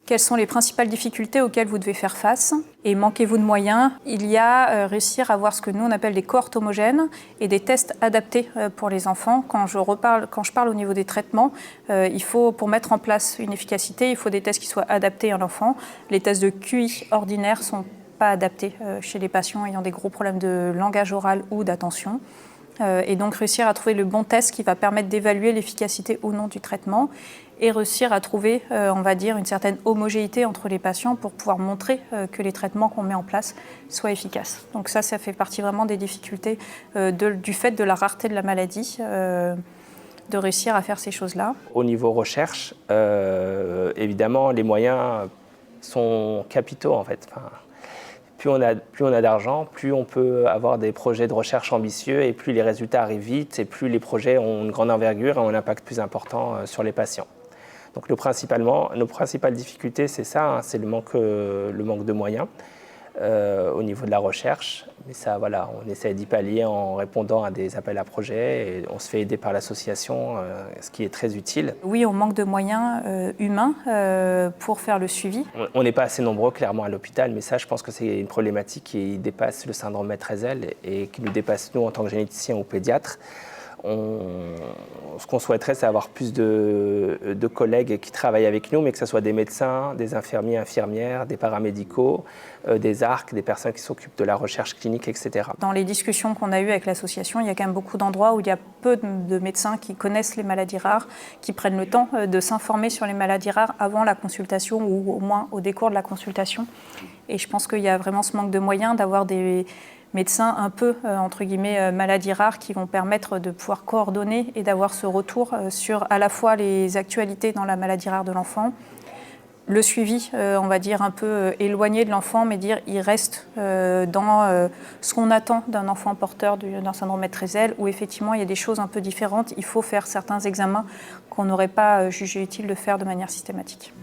Quelles sont les principales difficultés auxquelles vous devez faire face? Et manquez-vous de moyens? Il y a réussir à avoir ce que nous on appelle des cohortes homogènes et des tests adaptés pour les enfants. Quand je parle au niveau des traitements, il faut, pour mettre en place une efficacité, il faut des tests qui soient adaptés à l'enfant. Les tests de QI ordinaires sont pas adaptés chez les patients ayant des gros problèmes de langage oral ou d'attention. Et donc réussir à trouver le bon test qui va permettre d'évaluer l'efficacité ou non du traitement et réussir à trouver, on va dire, une certaine homogénéité entre les patients pour pouvoir montrer que les traitements qu'on met en place soient efficaces. Donc ça fait partie vraiment des difficultés du fait de la rareté de la maladie, de réussir à faire ces choses-là. Au niveau recherche, évidemment, les moyens sont capitaux en fait. Plus on a d'argent, plus on peut avoir des projets de recherche ambitieux et plus les résultats arrivent vite et plus les projets ont une grande envergure et ont un impact plus important sur les patients. Donc nos principales difficultés, c'est ça, hein, c'est le manque de moyens au niveau de la recherche. Mais ça, voilà, on essaie d'y pallier en répondant à des appels à projets et on se fait aider par l'association, ce qui est très utile. Oui, on manque de moyens humains pour faire le suivi. On n'est pas assez nombreux, clairement, à l'hôpital, mais ça, je pense que c'est une problématique qui dépasse le syndrome Maître-Ezel et qui nous dépasse, nous, en tant que généticiens ou pédiatres. Ce qu'on souhaiterait, c'est avoir plus de collègues qui travaillent avec nous, mais que ce soit des médecins, des infirmiers, infirmières, des paramédicaux, des ARC, des personnes qui s'occupent de la recherche clinique, etc. Dans les discussions qu'on a eues avec l'association, il y a quand même beaucoup d'endroits où il y a peu de médecins qui connaissent les maladies rares, qui prennent le temps de s'informer sur les maladies rares avant la consultation ou au moins au décours de la consultation. Et je pense qu'il y a vraiment ce manque de moyens d'avoir des médecins un peu, entre guillemets, maladies rares qui vont permettre de pouvoir coordonner et d'avoir ce retour sur à la fois les actualités dans la maladie rare de l'enfant, le suivi, on va dire, un peu éloigné de l'enfant, mais dire il reste dans ce qu'on attend d'un enfant porteur d'un syndrome Maître-Ezel, où effectivement il y a des choses un peu différentes. Il faut faire certains examens qu'on n'aurait pas jugé utile de faire de manière systématique.